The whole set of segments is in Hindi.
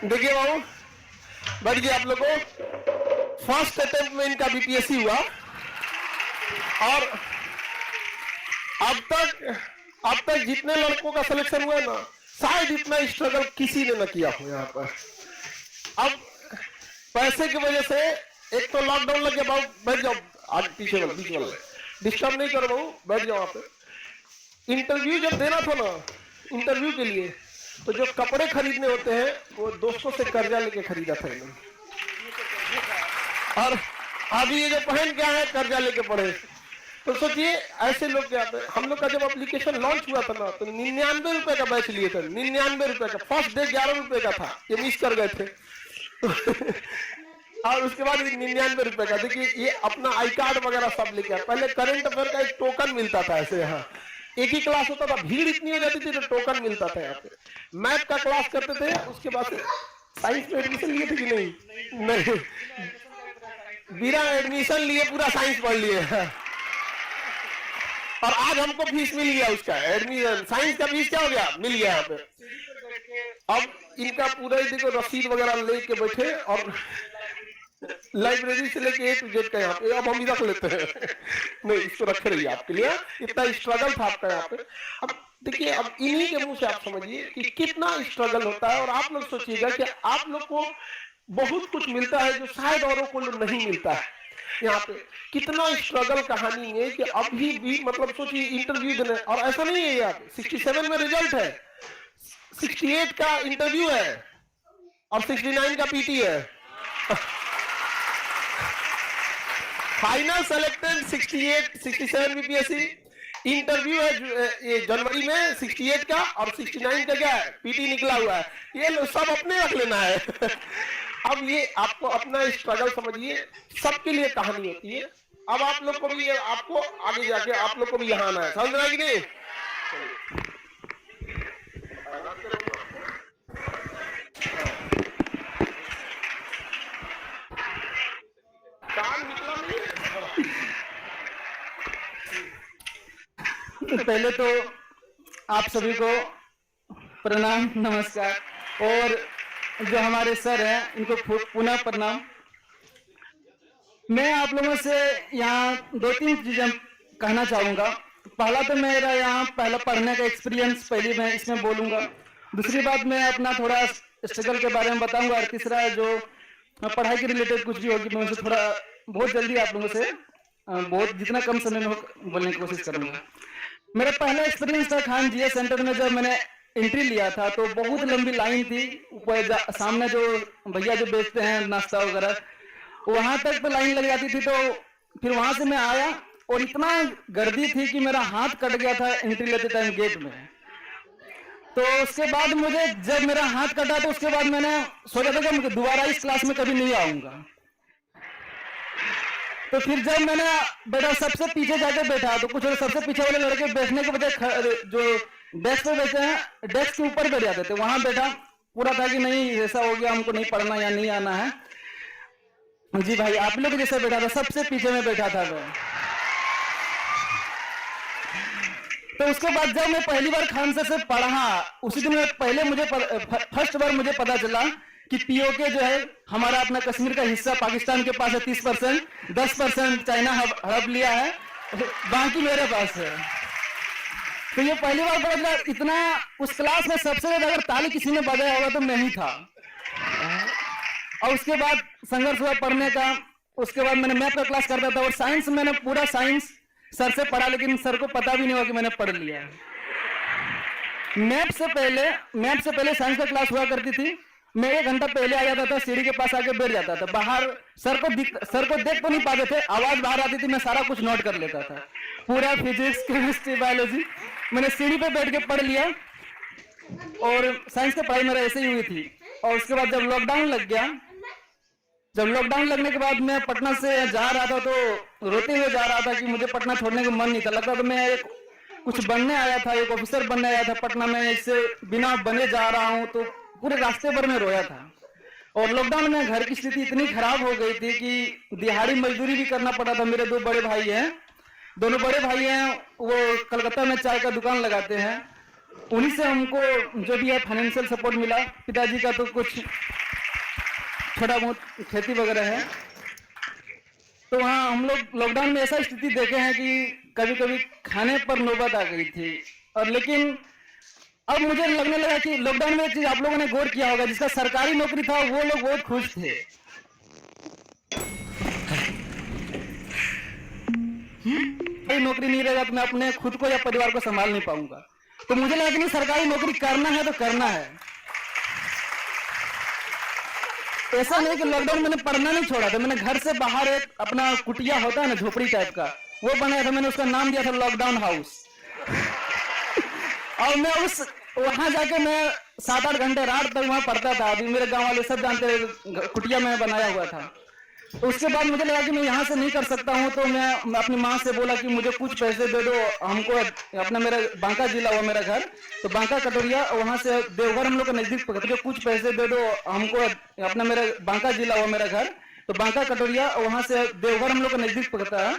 देखिए बाबू, बैठ गया आप लोग को। फर्स्ट अटेम्प्ट में इनका बीपीएससी हुआ और अब तक जितने लड़कों का सिलेक्शन हुआ ना, शायद इतना स्ट्रगल किसी ने न किया हो यहाँ पर। अब पैसे की वजह से एक तो लॉकडाउन लग गया। बाबू बैठ जाओ, आज पीछे वाला बीच वाला डिस्टर्ब नहीं करो बाबू, बैठ जाओ वहां पे। इंटरव्यू जब देना था ना, इंटरव्यू के लिए तो जो कपड़े खरीदने होते हैं वो दोस्तों से कर्जा लेके खरीदा था इन्होंने, और अभी ये जो पहन के आए कर्जा लेके पड़े। तो सोचिए ऐसे लोग क्या थे। हम लोग का जब एप्लीकेशन लॉन्च हुआ था ना, तो 99 रुपए का बैच लिए थे। 99 रुपए का, फर्स्ट डे 11 रुपए का था, ये मिस कर गए थे। और उसके बाद 99 रुपए का। देखिए ये अपना आई कार्ड वगैरह सब लेके आया। पहले करंट अफेयर का एक टोकन मिलता था ऐसे, यहाँ एक ही क्लास होता था, भीड़ इतनी हो जाती थी तो टोकन मिलता था। यहाँ पे मैथ का क्लास करते थे, उसके बाद साइंस में एडमिशन लिए थे कि नहीं? बिना एडमिशन लिए पूरा साइंस पढ़ लिए। और आज हमको फीस मिल गया उसका, एडमिशन साइंस का फीस क्या हो गया, मिल गया यहाँ पे। अब इनका पूरा ही देखो रसीद वगैरह लेके बैठे, और लाइब्रेरी से लेके A to Z का यहाँ पे। अब हम ही रख लेते हैं। नहीं, इसको रखे रहिए आपके लिए। इतना स्ट्रगल था आपका यहाँ पे। अब देखिए, अब इन्हीं के मुंह से आप समझिए कि कितना स्ट्रगल होता है। और आप लोग सोचिएगा कि आप लोग को बहुत कुछ मिलता है जो शायद औरों को नहीं मिलता है। यहाँ पे कितना स्ट्रगल कहानी है कि अभी भी मतलब सोचिए इंटरव्यू देने, और ऐसा नहीं है यार 67 में रिजल्ट है, 68 का इंटरव्यू है और 69 का पीटी है। फाइनल सेलेक्टेड 67 बीपीएससी, इंटरव्यू है ये जनवरी में 68 का, और 69 का क्या है, पीटी निकला हुआ है। ये लोग सब अपने रख लेना है। अब ये आपको अपना स्ट्रगल समझिए, सबके लिए कहानी होती है। अब आप लोग को भी, आपको आगे जाके आप लोग को भी यहाँ आना है, समझ रहा है कि नहीं? पहले तो आप सभी को प्रणाम, नमस्कार। और जो हमारे सर हैं इनको पुनः प्रणाम। मैं आप लोगों से यहाँ 2-3 चीजें कहना चाहूंगा। पहला तो मेरा यहाँ पहला पढ़ने का एक्सपीरियंस पहले मैं इसमें बोलूंगा। दूसरी बात मैं अपना थोड़ा स्ट्रगल के बारे में बताऊंगा। और तीसरा जो पढ़ाई के रिलेटेड कुछ भी होगी मैं उसे थोड़ा बहुत जल्दी आप लोगों से बहुत जितना कम समय में हो बोलने की कोशिश करूंगा। मेरा पहला एक्सपीरियंस था खान जीएस सेंटर में। जब मैंने एंट्री लिया था तो बहुत लंबी लाइन थी। ऊपर सामने जो भैया जो बेचते हैं नाश्ता वगैरह, वहां तक तो लाइन लग जाती थी। तो फिर वहां से मैं आया और इतना गर्दी थी कि मेरा हाथ कट गया था एंट्री लेते टाइम गेट में। तो उसके बाद मुझे जब मेरा हाथ कटा तो उसके बाद मैंने सोचा था कि दोबारा इस क्लास में कभी नहीं आऊंगा। तो फिर जब मैंने बेटा सबसे पीछे जाकर बैठा तो कुछ सबसे पीछे वाले लड़के बैठने के बजाय जो डेस्क पे बैठे हैं डेस्क के ऊपर बैठ जाते थे, वहां बैठा पूरा था कि नहीं ऐसा हो गया हमको नहीं पढ़ना या नहीं आना है। जी भाई आप लोग जैसे बैठा था, सबसे पीछे में बैठा था मैं। तो उसके बाद जब मैं पहली बार खान सर से पढ़ा, उसी दिन पहले मुझे फर्स्ट बार मुझे पता चला कि पीओके जो है हमारा अपना कश्मीर का हिस्सा पाकिस्तान के पास है 30%, 10% चाइना हड़प लिया है, बाकी मेरे पास है। तो ये पहली बार पता चला। इतना उस क्लास में सबसे ज्यादा अगर ताली किसी ने बजाया होगा तो मैं ही था। और उसके बाद संघर्ष हुआ पढ़ने का। उसके बाद मैंने मैथ का क्लास करता था और साइंस मैंने पूरा साइंस सर से पढ़ा, लेकिन सर को पता भी नहीं हुआ कि मैंने पढ़ लिया। मैथ से पहले साइंस का क्लास हुआ करती थी। मैं 1 घंटा पहले आ जाता था, सीढ़ी के पास आके बैठ जाता था। बाहर सर को देख तो नहीं पाते थे, आवाज बाहर आती थी, मैं सारा कुछ नोट कर लेता था। पूरा फिजिक्स केमिस्ट्री बायोलॉजी मैंने सीढ़ी पे बैठ के पढ़ लिया। और साइंस की पढ़ाई मेरा ऐसे ही हुई थी। और उसके बाद जब लॉकडाउन लग गया, जब लॉकडाउन लगने के बाद मैं पटना से जा रहा था तो रोते हुए जा रहा था कि मुझे पटना छोड़ने का मन नहीं था। लगता था मैं कुछ बनने आया था, एक ऑफिसर बनने आया था पटना में, इससे बिना बने जा रहा हूँ। तो पूरे रास्ते भर में रोया था। और लॉकडाउन में घर की स्थिति इतनी खराब हो गई थी कि दिहाड़ी मजदूरी भी करना पड़ा था। मेरे 2 बड़े भाई हैं, दोनों बड़े भाई हैं, वो कलकत्ता में चाय का दुकान लगाते हैं। उन्हीं से हमको जो भी है फाइनेंशियल सपोर्ट मिला। पिताजी का तो कुछ थोड़ा बहुत खेती वगैरह है। तो वहाँ हम लोग लॉकडाउन में ऐसा स्थिति देखे हैं कि कभी कभी खाने पर नौबत आ गई थी। और लेकिन अब मुझे लगने लगा कि लॉकडाउन में एक चीज आप लोगों ने गौर किया होगा, जिसका सरकारी नौकरी था वो लोग बहुत खुश थे। नौकरी नहीं रहेगा तो मैं अपने खुद को या परिवार को संभाल नहीं पाऊंगा। तो मुझे लगा कि नहीं, सरकारी नौकरी करना है तो करना है। ऐसा नहीं कि लॉकडाउन मैंने पढ़ना नहीं छोड़ा था, मैंने घर से बाहर एक अपना कुटिया होता है ना, झोपड़ी टाइप का, वो बनाया था। मैंने उसका नाम दिया था लॉकडाउन हाउस। और मैं उस वहां जाके मैं 7-8 घंटे रात तक वहां पढ़ता था। अभी मेरे गांव वाले सब जानते हैं, कुटिया में बनाया हुआ था। तो उसके बाद मुझे लगा कि मैं यहाँ से नहीं कर सकता हूँ, तो मैं अपनी माँ से बोला कि मुझे कुछ पैसे दे दो हमको। अपना मेरा बांका जिला हुआ मेरा घर, तो बांका कटोरिया, वहां से देवघर हम लोग का नजदीक पड़ता है। कुछ पैसे दे दो हमको, अपना मेरा बांका जिला हुआ मेरा घर, तो बांका कटोरिया, वहां से देवघर हम लोग का नजदीक पड़ता है।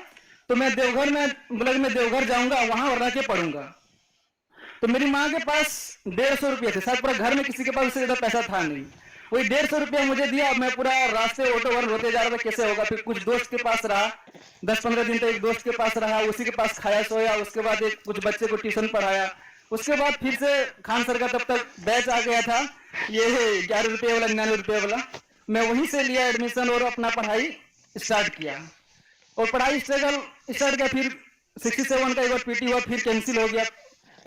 तो मैं देवघर में बोला कि मैं देवघर जाऊंगा, वहां रह के पढ़ूंगा। तो मेरी माँ के पास 150 रुपये थे, शायद पूरा घर में किसी के पास उससे ज्यादा पैसा था नहीं। वही 150 रुपया मुझे दिया। मैं पूरा रास्ते ऑटो वर रोते जा रहा था, कैसे होगा। फिर कुछ दोस्त के पास रहा, 10-15 दिन तक एक दोस्त के पास रहा, उसी के पास खाया सोया। उसके बाद एक कुछ बच्चे को ट्यूशन पढ़ाया। उसके बाद फिर से खान सर का तब तक बैच आ गया था, ये 11 रुपये वाला, 99 रुपये वाला। मैं वहीं से लिया एडमिशन और अपना पढ़ाई स्टार्ट किया। और पढ़ाई स्ट्रगल स्टार्ट किया। फिर 67 का एक बार पीटी हुआ, फिर कैंसिल हो गया,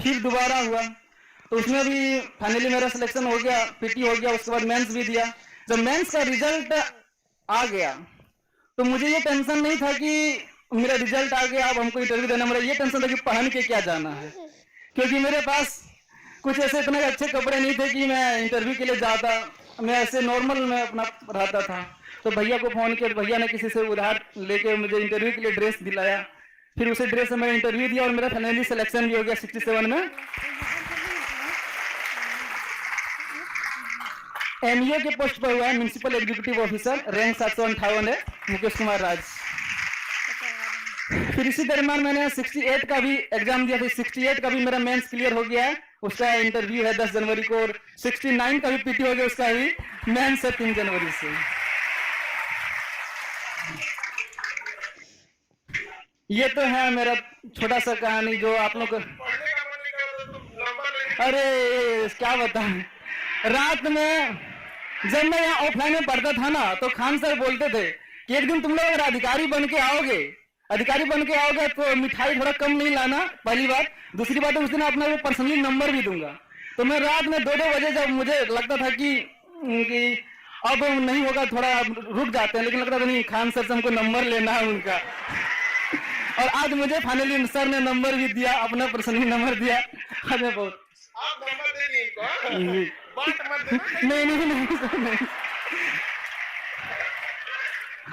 फिर दोबारा हुआ। तो उसमें भी फाइनली मेरा सिलेक्शन हो गया, पीटी हो गया। उसके बाद मेंस भी दिया। जब मेंस का रिजल्ट आ गया तो मुझे ये टेंशन नहीं था कि मेरा रिजल्ट आ गया अब हमको इंटरव्यू देना। मेरा ये टेंशन था कि पहन के क्या जाना है, क्योंकि मेरे पास कुछ ऐसे इतने अच्छे कपड़े नहीं थे कि मैं इंटरव्यू के लिए जाता। मैं ऐसे नॉर्मल में अपना रहता था। तो भैया को फोन किया, भैया ने किसी से उधार लेके मुझे इंटरव्यू के लिए ड्रेस दिलाया। फिर उसे ड्रेस से मैंने इंटरव्यू दिया और मेरा फाइनली सिलेक्शन भी हो गया 67 में। एमईओ के पोस्ट पर हुआ है, म्युनिसिपल एग्जीक्यूटिव ऑफिसर, रैंक 758 है, मुकेश कुमार राज। फिर इसी दरमियान मैंने 68 का भी एग्जाम दिया था। 68 का भी मेरा मेंस क्लियर हो गया है, उसका इंटरव्यू है 10 जनवरी को। और 69 का भी पीटी हो गया, उसका भी मेंस है 3 जनवरी से। ये तो है मेरा छोटा सा कहानी जो आप लोग को। अरे क्या बताऊं, रात में जब मैं यहाँ ऑफलाइन में पढ़ता था ना, तो खान सर बोलते थे कि एक दिन तुम लोग अगर अधिकारी बन के आओगे तो मिठाई थोड़ा कम नहीं लाना, पहली बात। दूसरी बात, उस दिन अपना वो पर्सनली नंबर भी दूंगा। तो मैं रात में 2-2 बजे जब मुझे लगता था कि अब नहीं होगा, थोड़ा रुक जाते हैं, लेकिन लगता था नहीं, खान सर से हमको नंबर लेना है उनका। और आज मुझे फाइनली सर ने नंबर भी दिया, अपना पर्सनली नंबर दिया। हमें बहुत आप नंबर दे दिए इनको, बात मत देना। नहीं सर, नहीं।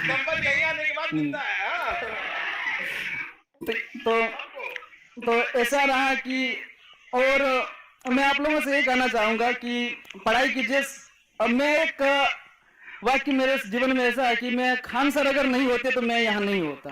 नंबर यही आने के बाद मिलता है। तो ऐसा रहा कि, और मैं आप लोगों से ये कहना चाहूंगा कि पढ़ाई कीजिए। अब मैं एक वाक्य मेरे जीवन में ऐसा है कि मैं खान सर अगर नहीं होते तो मैं यहाँ नहीं होता।